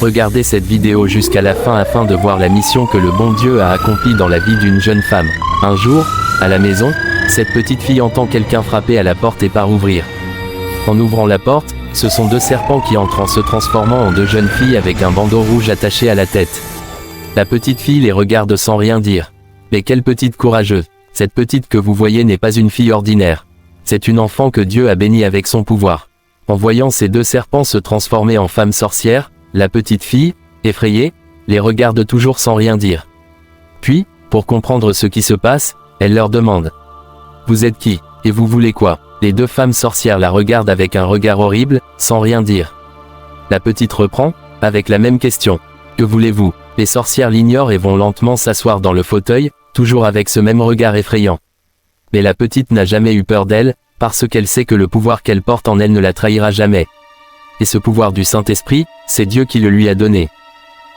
Regardez cette vidéo jusqu'à la fin afin de voir la mission que le bon Dieu a accomplie dans la vie d'une jeune femme. Un jour, à la maison, cette petite fille entend quelqu'un frapper à la porte et part ouvrir. En ouvrant la porte, ce sont deux serpents qui entrent en se transformant en deux jeunes filles avec un bandeau rouge attaché à la tête. La petite fille les regarde sans rien dire. Mais quelle petite courageuse! Cette petite que vous voyez n'est pas une fille ordinaire. C'est une enfant que Dieu a bénie avec son pouvoir. En voyant ces deux serpents se transformer en femmes sorcières, la petite fille, effrayée, les regarde toujours sans rien dire. Puis, pour comprendre ce qui se passe, elle leur demande: « Vous êtes qui, et vous voulez quoi ?» Les deux femmes sorcières la regardent avec un regard horrible, sans rien dire. La petite reprend, avec la même question: « Que voulez-vous ?» Les sorcières l'ignorent et vont lentement s'asseoir dans le fauteuil, toujours avec ce même regard effrayant. Mais la petite n'a jamais eu peur d'elle, parce qu'elle sait que le pouvoir qu'elle porte en elle ne la trahira jamais. Et ce pouvoir du Saint-Esprit, c'est Dieu qui le lui a donné.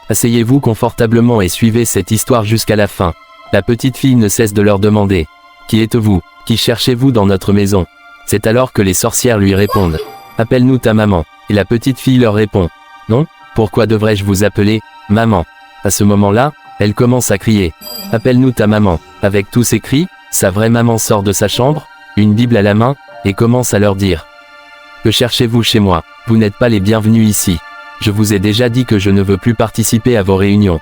Asseyez-vous confortablement et suivez cette histoire jusqu'à la fin. La petite fille ne cesse de leur demander: « Qui êtes-vous? Qui cherchez-vous dans notre maison ?» C'est alors que les sorcières lui répondent: « Appelle-nous ta maman. » Et la petite fille leur répond: « Non, pourquoi devrais-je vous appeler maman ?» À ce moment-là, elle commence à crier: « Appelle-nous ta maman. » Avec tous ces cris, sa vraie maman sort de sa chambre, une Bible à la main, et commence à leur dire: « Que cherchez-vous chez moi? Vous n'êtes pas les bienvenus ici. Je vous ai déjà dit que je ne veux plus participer à vos réunions.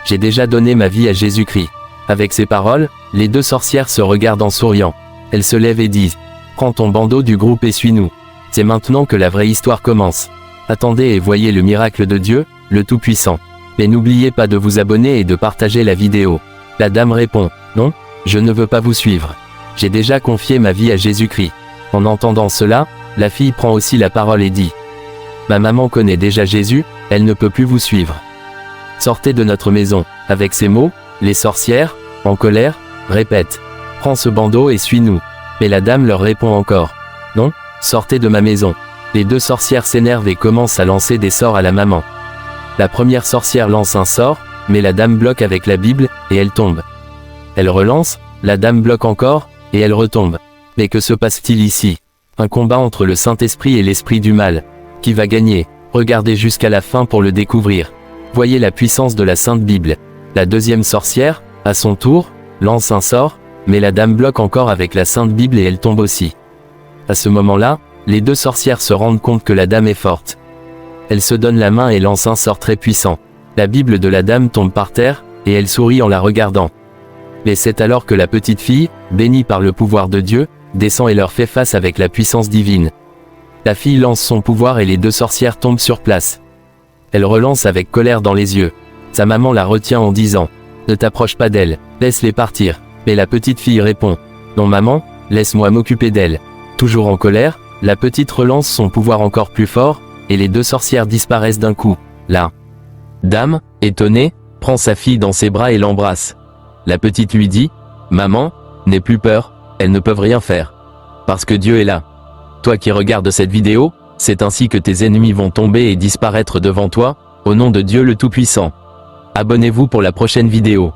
J'ai déjà donné ma vie à Jésus-Christ. » Avec ces paroles, les deux sorcières se regardent en souriant. Elles se lèvent et disent: « Prends ton bandeau du groupe et suis-nous. » C'est maintenant que la vraie histoire commence. Attendez et voyez le miracle de Dieu, le Tout-Puissant. Mais n'oubliez pas de vous abonner et de partager la vidéo. La dame répond: « Non, je ne veux pas vous suivre. J'ai déjà confié ma vie à Jésus-Christ. » En entendant cela, la fille prend aussi la parole et dit: « Ma maman connaît déjà Jésus, elle ne peut plus vous suivre. Sortez de notre maison. » Avec ces mots, les sorcières, en colère, répètent: « Prends ce bandeau et suis-nous. » Mais la dame leur répond encore: « Non, sortez de ma maison. » Les deux sorcières s'énervent et commencent à lancer des sorts à la maman. La première sorcière lance un sort, mais la dame bloque avec la Bible, et elle tombe. Elle relance, la dame bloque encore, et elle retombe. Mais que se passe-t-il ici? Un combat entre le Saint-Esprit et l'Esprit du mal. Qui va gagner? Regardez jusqu'à la fin pour le découvrir. Voyez la puissance de la Sainte Bible. La deuxième sorcière, à son tour, lance un sort, mais la dame bloque encore avec la Sainte Bible et elle tombe aussi. À ce moment-là, les deux sorcières se rendent compte que la dame est forte. Elle se donne la main et lance un sort très puissant. La Bible de la dame tombe par terre, et elle sourit en la regardant. Mais c'est alors que la petite fille, bénie par le pouvoir de Dieu, descend et leur fait face avec la puissance divine. La fille lance son pouvoir et les deux sorcières tombent sur place. Elle relance avec colère dans les yeux. Sa maman la retient en disant: « Ne t'approche pas d'elle, laisse-les partir. » Mais la petite fille répond: « Non maman, laisse-moi m'occuper d'elle. » Toujours en colère, la petite relance son pouvoir encore plus fort, et les deux sorcières disparaissent d'un coup. La dame, étonnée, prend sa fille dans ses bras et l'embrasse. La petite lui dit: « Maman, n'aie plus peur, elles ne peuvent rien faire. Parce que Dieu est là. » Toi qui regardes cette vidéo, c'est ainsi que tes ennemis vont tomber et disparaître devant toi, au nom de Dieu le Tout-Puissant. Abonnez-vous pour la prochaine vidéo.